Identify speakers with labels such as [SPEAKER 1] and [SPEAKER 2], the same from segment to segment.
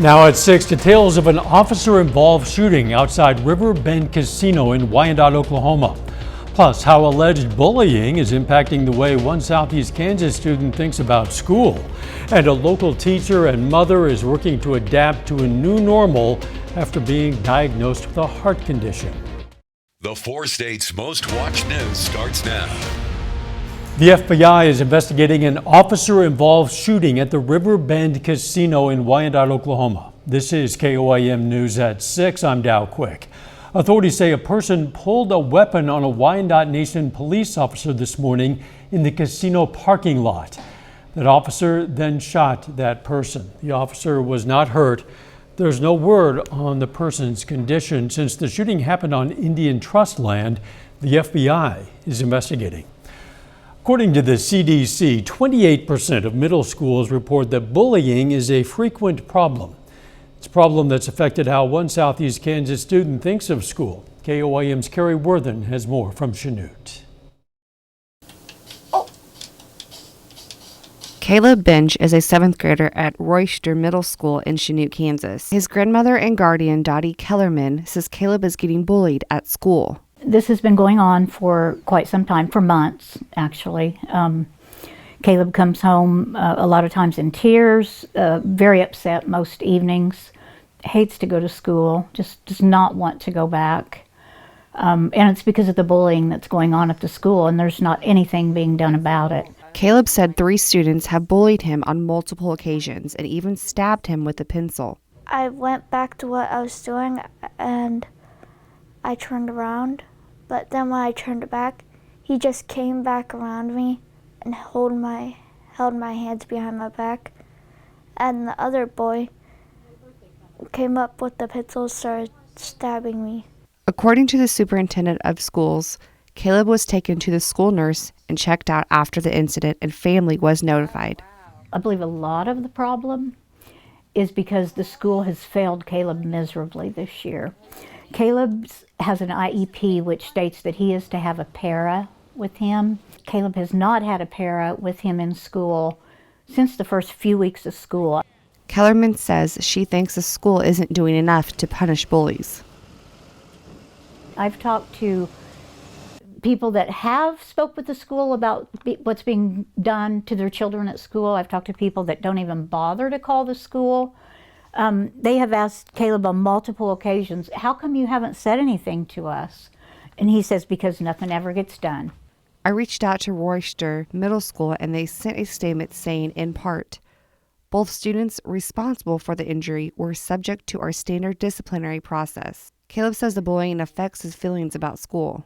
[SPEAKER 1] Now at 6, details of an officer-involved shooting outside River Bend Casino in Wyandotte, Oklahoma. Plus, how alleged bullying is impacting the way one Southeast Kansas student thinks about school. And a local teacher and mother is working to adapt to a new normal after being diagnosed with a heart condition.
[SPEAKER 2] The 4 states' most watched news starts now.
[SPEAKER 1] The FBI is investigating an officer-involved shooting at the River Bend Casino in Wyandotte, Oklahoma. This is KOAM News at 6. I'm Dow Quick. Authorities say a person pulled a weapon on a Wyandotte Nation police officer this morning in the casino parking lot. That officer then shot that person. The officer was not hurt. There's no word on the person's condition. Since the shooting happened on Indian Trust land, the FBI is investigating. According to the CDC, 28% of middle schools report that bullying is a frequent problem. It's a problem that's affected how one Southeast Kansas student thinks of school. KOAM's Carrie Worthen has more from Chanute.
[SPEAKER 3] Caleb Bench is a 7th grader at Royster Middle School in Chanute, Kansas. His grandmother and guardian, Dottie Kellerman, says Caleb is getting bullied at school.
[SPEAKER 4] This has been going on for quite some time, for months, actually. Caleb comes home a lot of times in tears, very upset most evenings, hates to go to school, just does not want to go back. And it's because of the bullying that's going on at the school, and there's not anything being done about it.
[SPEAKER 3] Caleb said 3 students have bullied him on multiple occasions and even stabbed him with a pencil.
[SPEAKER 5] I went back to what I was doing and I turned around. But then when I turned back, he just came back around me and held my hands behind my back. And the other boy came up with the pencil and started stabbing me.
[SPEAKER 3] According to the superintendent of schools, Caleb was taken to the school nurse and checked out after the incident, and family was notified.
[SPEAKER 4] I believe a lot of the problem is because the school has failed Caleb miserably this year. Caleb has an IEP which states that he is to have a para with him. Caleb has not had a para with him in school since the first few weeks of school.
[SPEAKER 3] Kellerman says she thinks the school isn't doing enough to punish bullies.
[SPEAKER 4] I've talked to people that have spoke with the school about what's being done to their children at school. I've talked to people that don't even bother to call the school. They have asked Caleb on multiple occasions, how come you haven't said anything to us? And he says, because nothing ever gets done.
[SPEAKER 3] I reached out to Royster Middle School and they sent a statement saying, in part, both students responsible for the injury were subject to our standard disciplinary process. Caleb says the bullying affects his feelings about school.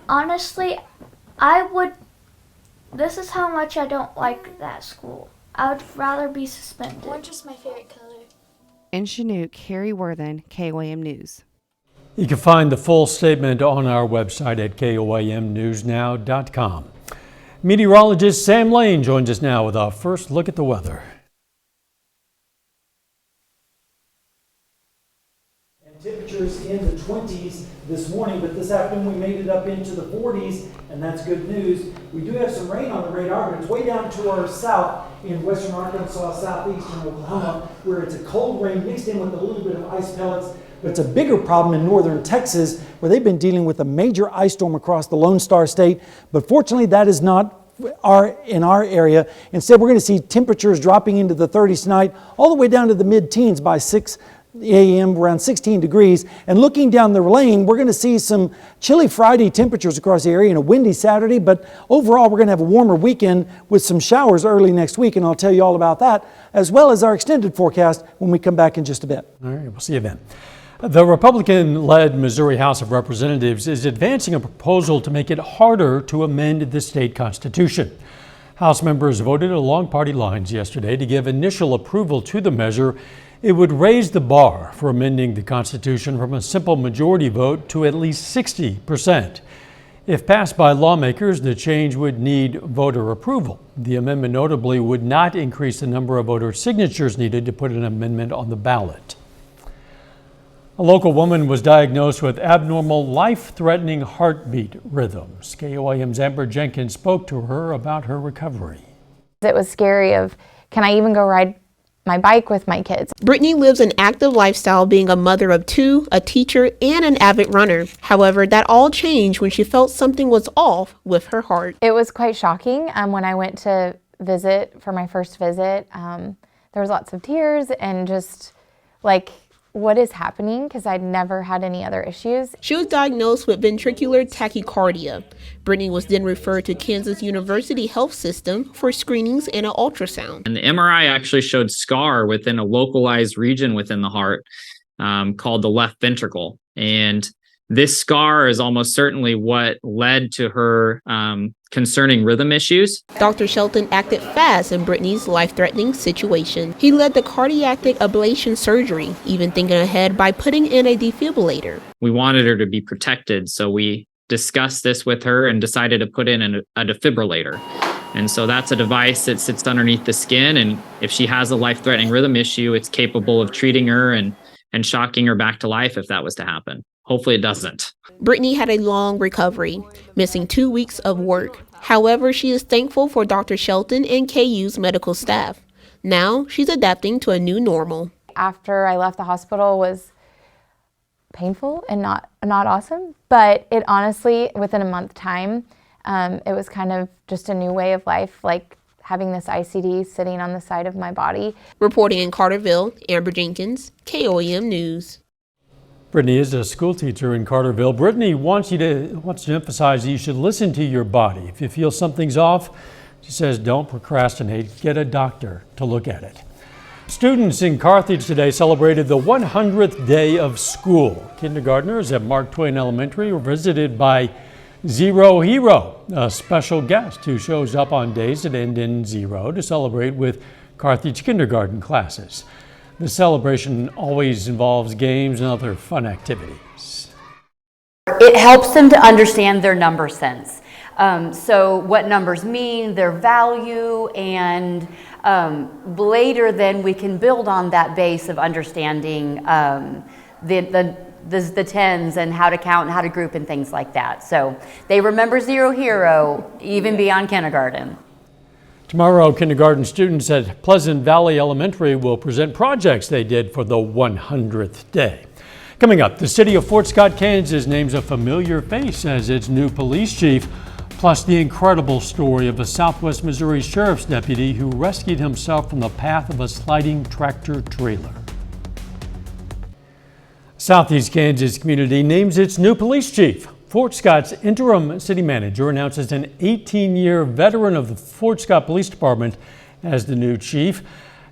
[SPEAKER 5] Honestly, this is how much I don't like that school. I would rather be suspended.
[SPEAKER 6] Orange is my favorite color.
[SPEAKER 3] In Chanute, Carrie Worthen, KOAM News.
[SPEAKER 1] You can find the full statement on our website at KOAMnewsnow.com. Meteorologist Sam Lane joins us now with our first look at the weather.
[SPEAKER 7] And temperatures in the 20s this morning, but this afternoon we made it up into the 40s, and that's good news. We do have some rain on the radar, but it's way down to our south in western Arkansas, southeastern Oklahoma, where it's a cold rain mixed in with a little bit of ice pellets. But it's a bigger problem in northern Texas, where they've been dealing with a major ice storm across the Lone Star State. But fortunately, that is not in our area. Instead, we're going to see temperatures dropping into the 30s tonight, all the way down to the mid-teens by 6 a.m. around 16 degrees. And looking down the lane, we're going to see some chilly Friday temperatures across the area and a windy Saturday. But overall, we're going to have a warmer weekend with some showers early next week. And I'll tell you all about that, as well as our extended forecast when we come back in just a bit.
[SPEAKER 1] All right, we'll see you then. The Republican-led Missouri House of Representatives is advancing a proposal to make it harder to amend the state constitution. House members voted along party lines yesterday to give initial approval to the measure. It would raise the bar for amending the Constitution from a simple majority vote to at least 60%. If passed by lawmakers, the change would need voter approval. The amendment notably would not increase the number of voter signatures needed to put an amendment on the ballot. A local woman was diagnosed with abnormal, life-threatening heartbeat rhythms. KOAM's Amber Jenkins spoke to her about her recovery.
[SPEAKER 8] It was scary of, can I even go ride
[SPEAKER 6] my bike with my kids.
[SPEAKER 8] Brittany lives an active lifestyle, being a mother of two, a teacher, and an avid runner. However, that all changed when she felt something was off with her heart.
[SPEAKER 6] It was quite shocking when I went to visit for my first visit. There was lots of tears and just like, what is happening? Because I'd never had any other issues.
[SPEAKER 8] She was diagnosed with ventricular tachycardia. Brittany was then referred to Kansas University Health System for screenings and an ultrasound.
[SPEAKER 9] And the MRI actually showed scar within a localized region within the heart called the left ventricle. And this scar is almost certainly what led to her concerning rhythm issues.
[SPEAKER 8] Dr. Shelton acted fast in Brittany's life-threatening situation. He led the cardiac ablation surgery, even thinking ahead by putting in a defibrillator.
[SPEAKER 9] We wanted her to be protected, so we discussed this with her and decided to put in a defibrillator. And so that's a device that sits underneath the skin, and if she has a life-threatening rhythm issue, it's capable of treating her and shocking her back to life if that was to happen. Hopefully it doesn't.
[SPEAKER 8] Brittany had a long recovery, missing 2 weeks of work. However, she is thankful for Dr. Shelton and KU's medical staff. Now she's adapting to a new normal.
[SPEAKER 6] After I left the hospital was painful and not awesome, but it honestly, within a month time, it was kind of just a new way of life, like having this ICD sitting on the side of my body.
[SPEAKER 8] Reporting in Carterville, Amber Jenkins, KOAM News.
[SPEAKER 1] Brittany is a school teacher in Carterville. Brittany wants to emphasize that you should listen to your body. If you feel something's off, she says don't procrastinate. Get a doctor to look at it. Students in Carthage today celebrated the 100th day of school. Kindergartners at Mark Twain Elementary were visited by Zero Hero, a special guest who shows up on days that end in zero to celebrate with Carthage kindergarten classes. The celebration always involves games and other fun activities.
[SPEAKER 10] It helps them to understand their number sense. So what numbers mean, their value, and later then we can build on that base of understanding the tens and how to count and how to group and things like that. So they remember Zero Hero even beyond kindergarten.
[SPEAKER 1] Tomorrow, kindergarten students at Pleasant Valley Elementary will present projects they did for the 100th day. Coming up, the city of Fort Scott, Kansas names a familiar face as its new police chief, plus the incredible story of a Southwest Missouri sheriff's deputy who rescued himself from the path of a sliding tractor trailer. Southeast Kansas community names its new police chief. Fort Scott's interim city manager announces an 18-year veteran of the Fort Scott Police Department as the new chief.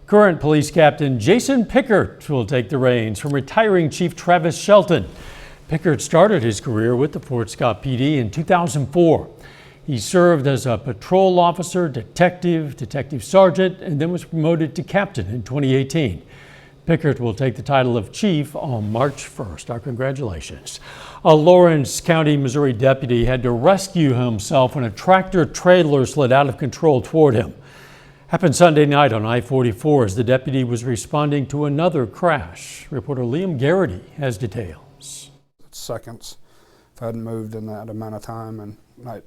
[SPEAKER 1] Current police captain Jason Pickert will take the reins from retiring Chief Travis Shelton. Pickert started his career with the Fort Scott PD in 2004. He served as a patrol officer, detective sergeant, and then was promoted to captain in 2018. Pickert will take the title of chief on March 1st. Our congratulations. A Lawrence County, Missouri deputy had to rescue himself when a tractor trailer slid out of control toward him. Happened Sunday night on I-44 as the deputy was responding to another crash. Reporter Liam Garrity has details.
[SPEAKER 11] Seconds. If I hadn't moved in that amount of time, and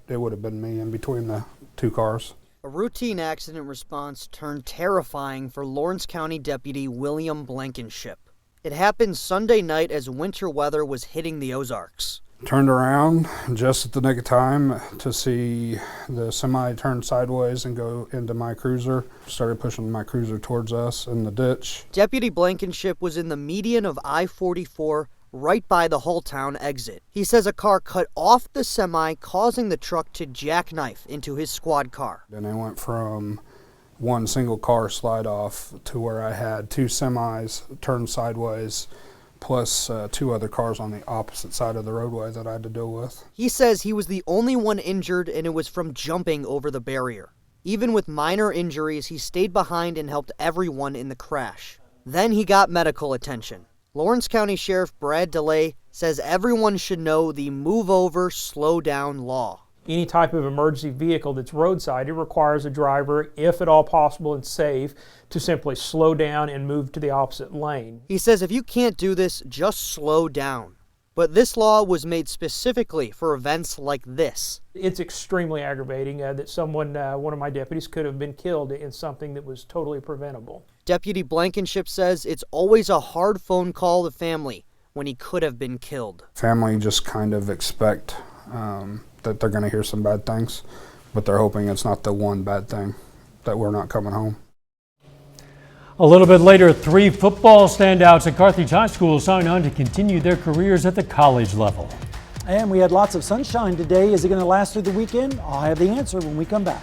[SPEAKER 11] it would have been me in between the two cars.
[SPEAKER 12] A routine accident response turned terrifying for Lawrence County Deputy William Blankenship. It happened Sunday night as winter weather was hitting the Ozarks.
[SPEAKER 11] Turned around just at the nick of time to see the semi turn sideways and go into my cruiser. Started pushing my cruiser towards us in the ditch.
[SPEAKER 12] Deputy Blankenship was in the median of I-44 right by the Hulltown exit. He says a car cut off the semi, causing the truck to jackknife into his squad car.
[SPEAKER 11] And I went from one single car slide off to where I had two semis turned sideways, plus two other cars on the opposite side of the roadway that I had to deal with.
[SPEAKER 12] He says he was the only one injured, and it was from jumping over the barrier. Even with minor injuries, he stayed behind and helped everyone in the crash. Then he got medical attention. Lawrence County Sheriff Brad DeLay says everyone should know the move over, slow down law.
[SPEAKER 13] Any type of emergency vehicle that's roadside, it requires a driver, if at all possible and safe, to simply slow down and move to the opposite lane.
[SPEAKER 12] He says if you can't do this, just slow down. But this law was made specifically for events like this.
[SPEAKER 13] It's extremely aggravating that someone, one of my deputies, could have been killed in something that was totally preventable.
[SPEAKER 12] Deputy Blankenship says it's always a hard phone call to family when he could have been killed.
[SPEAKER 11] Family just kind of expect that they're going to hear some bad things, but they're hoping it's not the one bad thing, that we're not coming home.
[SPEAKER 1] A little bit later, 3 football standouts at Carthage High School sign on to continue their careers at the college level.
[SPEAKER 7] And we had lots of sunshine today. Is it going to last through the weekend? I'll have the answer when we come back.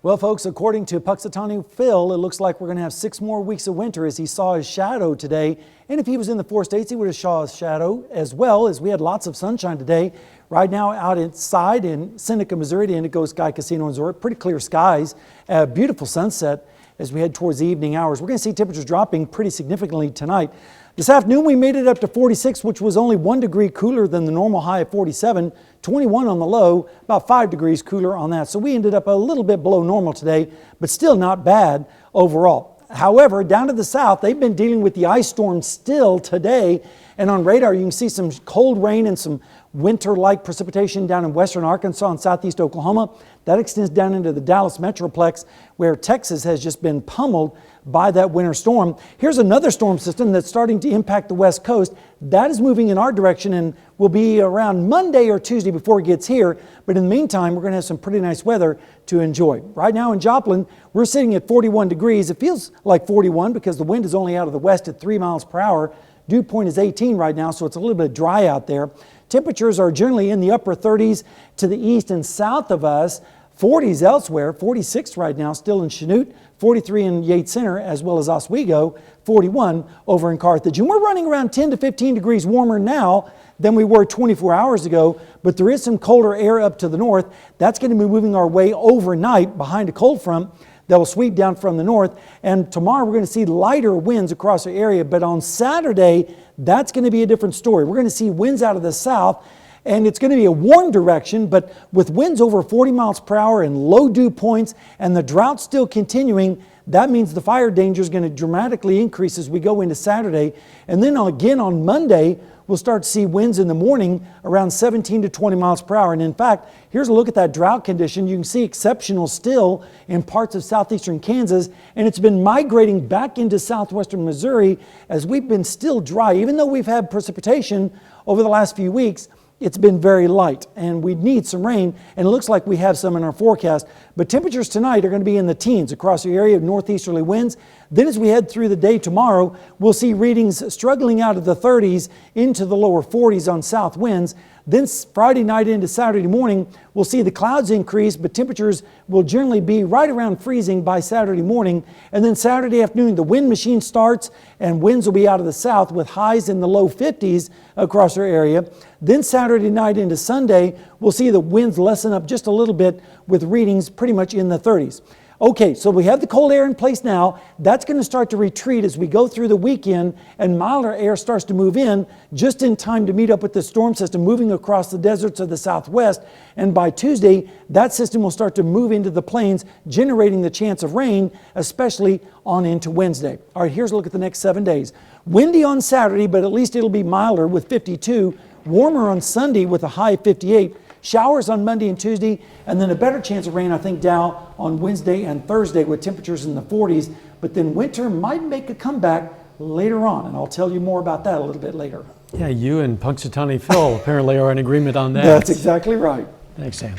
[SPEAKER 7] Well, folks, according to Puxatawny Phil, it looks like we're going to have 6 more weeks of winter as he saw his shadow today. And if he was in the 4 states, he would have saw his shadow as well, as we had lots of sunshine today. Right now out inside in Seneca, Missouri, the Indigo Sky Casino and Resort, pretty clear skies, a beautiful sunset as we head towards the evening hours. We're going to see temperatures dropping pretty significantly tonight. This afternoon, we made it up to 46, which was only 1 degree cooler than the normal high of 47, 21 on the low, about 5 degrees cooler on that. So we ended up a little bit below normal today, but still not bad overall. However, down to the south, they've been dealing with the ice storm still today. And on radar, you can see some cold rain and some winter-like precipitation down in western Arkansas and southeast Oklahoma. That extends down into the Dallas Metroplex, where Texas has just been pummeled by that winter storm. Here's another storm system that's starting to impact the west coast. That is moving in our direction and will be around Monday or Tuesday before it gets here. But in the meantime, we're going to have some pretty nice weather to enjoy. Right now in Joplin, we're sitting at 41 degrees. It feels like 41 because the wind is only out of the west at 3 miles per hour. Dew point is 18 right now, so it's a little bit dry out there. Temperatures are generally in the upper 30s to the east and south of us. 40s elsewhere, 46 right now still in Chanute, 43 in Yates Center, as well as Oswego, 41 over in Carthage. And we're running around 10 to 15 degrees warmer now than we were 24 hours ago, but there is some colder air up to the north. That's going to be moving our way overnight behind a cold front that will sweep down from the north. And tomorrow we're going to see lighter winds across the area, but on Saturday, that's going to be a different story. We're going to see winds out of the south, and it's going to be a warm direction, but with winds over 40 miles per hour and low dew points and the drought still continuing, that means the fire danger is going to dramatically increase as we go into Saturday. And then again on Monday, we'll start to see winds in the morning around 17 to 20 miles per hour. And in fact, here's a look at that drought condition. You can see exceptional still in parts of southeastern Kansas, and it's been migrating back into southwestern Missouri as we've been still dry. Even though we've had precipitation over the last few weeks, it's been very light, and we need some rain, and it looks like we have some in our forecast. But temperatures tonight are going to be in the teens across the area of northeasterly winds. Then as we head through the day tomorrow, we'll see readings struggling out of the 30s into the lower 40s on south winds. Then Friday night into Saturday morning, we'll see the clouds increase, but temperatures will generally be right around freezing by Saturday morning. And then Saturday afternoon, the wind machine starts, and winds will be out of the south with highs in the low 50s across our area. Then Saturday night into Sunday, we'll see the winds lessen up just a little bit with readings pretty much in the 30s. Okay, so we have the cold air in place now. That's going to start to retreat as we go through the weekend, and milder air starts to move in just in time to meet up with the storm system moving across the deserts of the southwest. And by Tuesday, that system will start to move into the plains, generating the chance of rain, especially on into Wednesday. All right, here's a look at the next 7 days. Windy on Saturday, but at least it'll be milder with 52. Warmer on Sunday with a high of 58. Showers on Monday and Tuesday, and then a better chance of rain, I think, Dow, on Wednesday and Thursday with temperatures in the 40s. But then winter might make a comeback later on, and I'll tell you more about that a little bit later.
[SPEAKER 1] Yeah, you and Punxsutawney Phil apparently are in agreement on that.
[SPEAKER 7] That's exactly right.
[SPEAKER 1] Thanks, Sam.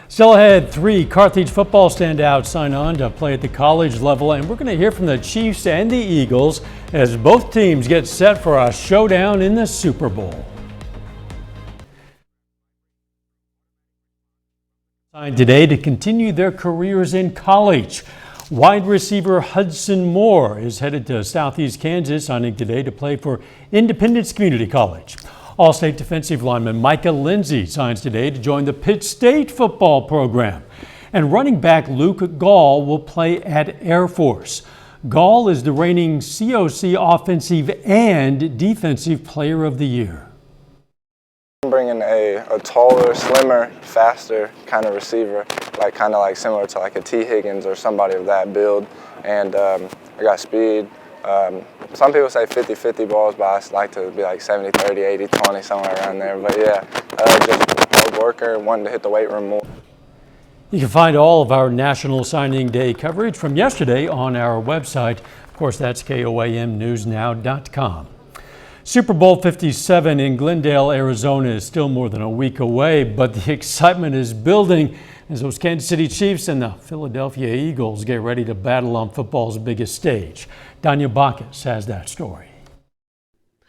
[SPEAKER 1] Still ahead, 3 Carthage football standouts sign on to play at the college level, and we're going to hear from the Chiefs and the Eagles as both teams get set for a showdown in the Super Bowl. Signed today to continue their careers in college. Wide receiver Hudson Moore is headed to Southeast Kansas, signing today to play for Independence Community College. All-State defensive lineman Micah Lindsay signs today to join the Pitt State football program. And running back Luke Gall will play at Air Force. Gall is the reigning COC Offensive and Defensive Player of the Year.
[SPEAKER 14] Bringing a taller, slimmer, faster kind of receiver, kind of similar to a T. Higgins or somebody of that build. And I got speed. Some people say 50-50 balls, but I like to be 70-30, 80-20, somewhere around there. But yeah, just hard worker, wanting to hit the weight room more.
[SPEAKER 1] You can find all of our National Signing Day coverage from yesterday on our website. Of course, that's KOAMnewsnow.com. Super Bowl 57 in Glendale, Arizona is still more than a week away, but the excitement is building as those Kansas City Chiefs and the Philadelphia Eagles get ready to battle on football's biggest stage. Danya Bacchus has that story.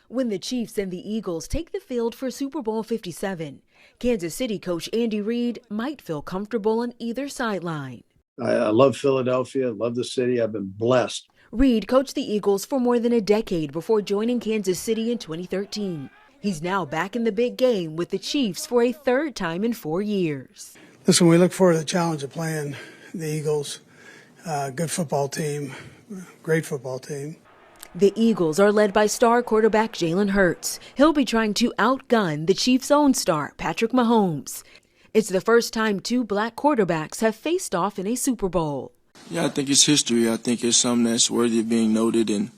[SPEAKER 15] When the Chiefs and the Eagles take the field for Super Bowl 57, Kansas City coach Andy Reid might feel comfortable on either sideline.
[SPEAKER 16] I love Philadelphia, love the city. I've been blessed.
[SPEAKER 15] Reid coached the Eagles for more than a decade before joining Kansas City in 2013. He's now back in the big game with the Chiefs for a third time in 4 years.
[SPEAKER 17] Listen, we look forward to the challenge of playing the Eagles. Good football team, great football team.
[SPEAKER 15] The Eagles are led by star quarterback Jalen Hurts. He'll be trying to outgun the Chiefs' own star, Patrick Mahomes. It's the first time two black quarterbacks have faced off in a Super Bowl.
[SPEAKER 18] Yeah, I think it's history. I think it's something that's worthy of being noted, and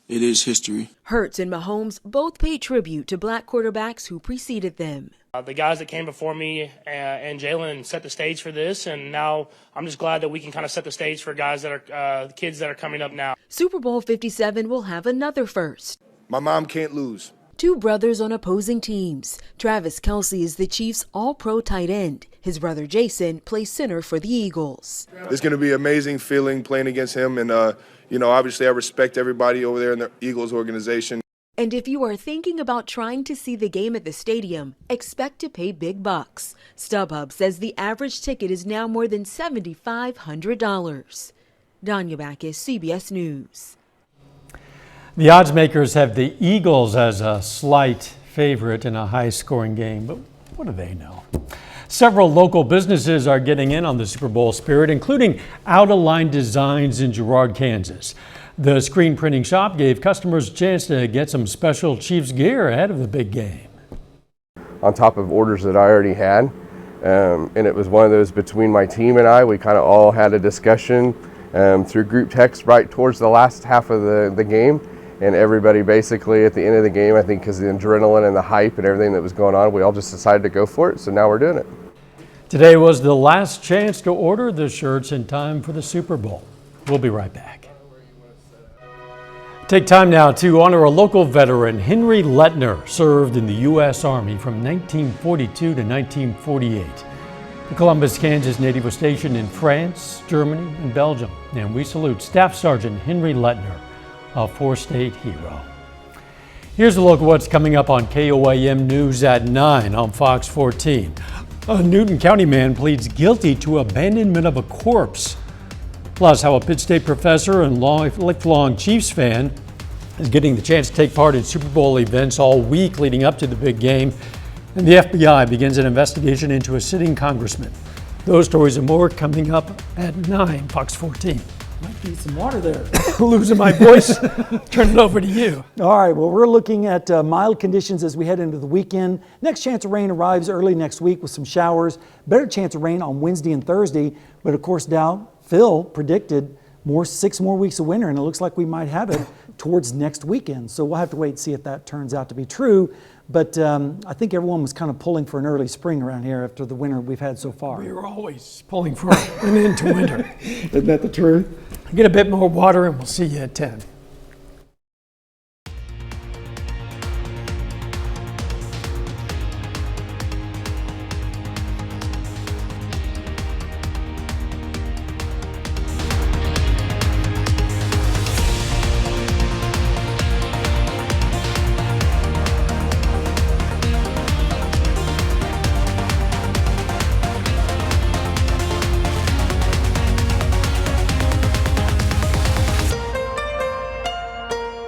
[SPEAKER 18] it is history.
[SPEAKER 15] Hurts and Mahomes both pay tribute to black quarterbacks who preceded them.
[SPEAKER 19] The guys that came before me and Jalen set the stage for this, and now I'm just glad that we can kind of set the stage for guys that are kids that are coming up now.
[SPEAKER 15] Super Bowl 57 will have another first.
[SPEAKER 18] My mom can't lose.
[SPEAKER 15] Two brothers on opposing teams. Travis Kelce is the Chiefs' all-pro tight end. His brother Jason plays center for the Eagles.
[SPEAKER 18] It's going to be an amazing feeling playing against him, and obviously I respect everybody over there in the Eagles organization.
[SPEAKER 15] And if you are thinking about trying to see the game at the stadium, expect to pay big bucks. StubHub says the average ticket is now more than $7,500. Danya Bacchus, CBS News.
[SPEAKER 1] The odds makers have the Eagles as a slight favorite in a high-scoring game, but what do they know? Several local businesses are getting in on the Super Bowl spirit, including Out-of-Line Designs in Girard, Kansas. The screen printing shop gave customers a chance to get some special Chiefs gear ahead of the big game.
[SPEAKER 20] On top of orders that I already had, and it was one of those between my team and I, we kind of all had a discussion through group text right towards the last half of the game. And everybody basically at the end of the game, I think because the adrenaline and the hype and everything that was going on, we all just decided to go for it. So now we're doing it.
[SPEAKER 1] Today was the last chance to order the shirts in time for the Super Bowl. We'll be right back. Take time now to honor a local veteran. Henry Lettner served in the U.S. Army from 1942 to 1948. The Columbus, Kansas native was stationed in France, Germany, and Belgium. And we salute Staff Sergeant Henry Lettner, a four-state hero. Here's a look at what's coming up on KOAM News at 9 on Fox 14. A Newton County man pleads guilty to abandonment of a corpse. Plus, how a Pitt State professor and lifelong Chiefs fan is getting the chance to take part in Super Bowl events all week leading up to the big game. And the FBI begins an investigation into a sitting congressman. Those stories and more coming up at 9, Fox 14.
[SPEAKER 7] Might need some water there.
[SPEAKER 1] Losing my voice. Turn it over to you.
[SPEAKER 7] All right, well, we're looking at mild conditions as we head into the weekend. Next chance of rain arrives early next week with some showers. Better chance of rain on Wednesday and Thursday. But of course, Dow, Phil predicted 6 more weeks of winter, and it looks like we might have it towards next weekend. So we'll have to wait and see if that turns out to be true. But I think everyone was kind of pulling for an early spring around here after the winter we've had so far.
[SPEAKER 1] We were always pulling for an end to winter.
[SPEAKER 7] Isn't that the truth?
[SPEAKER 1] Get a bit more water and we'll see you at 10.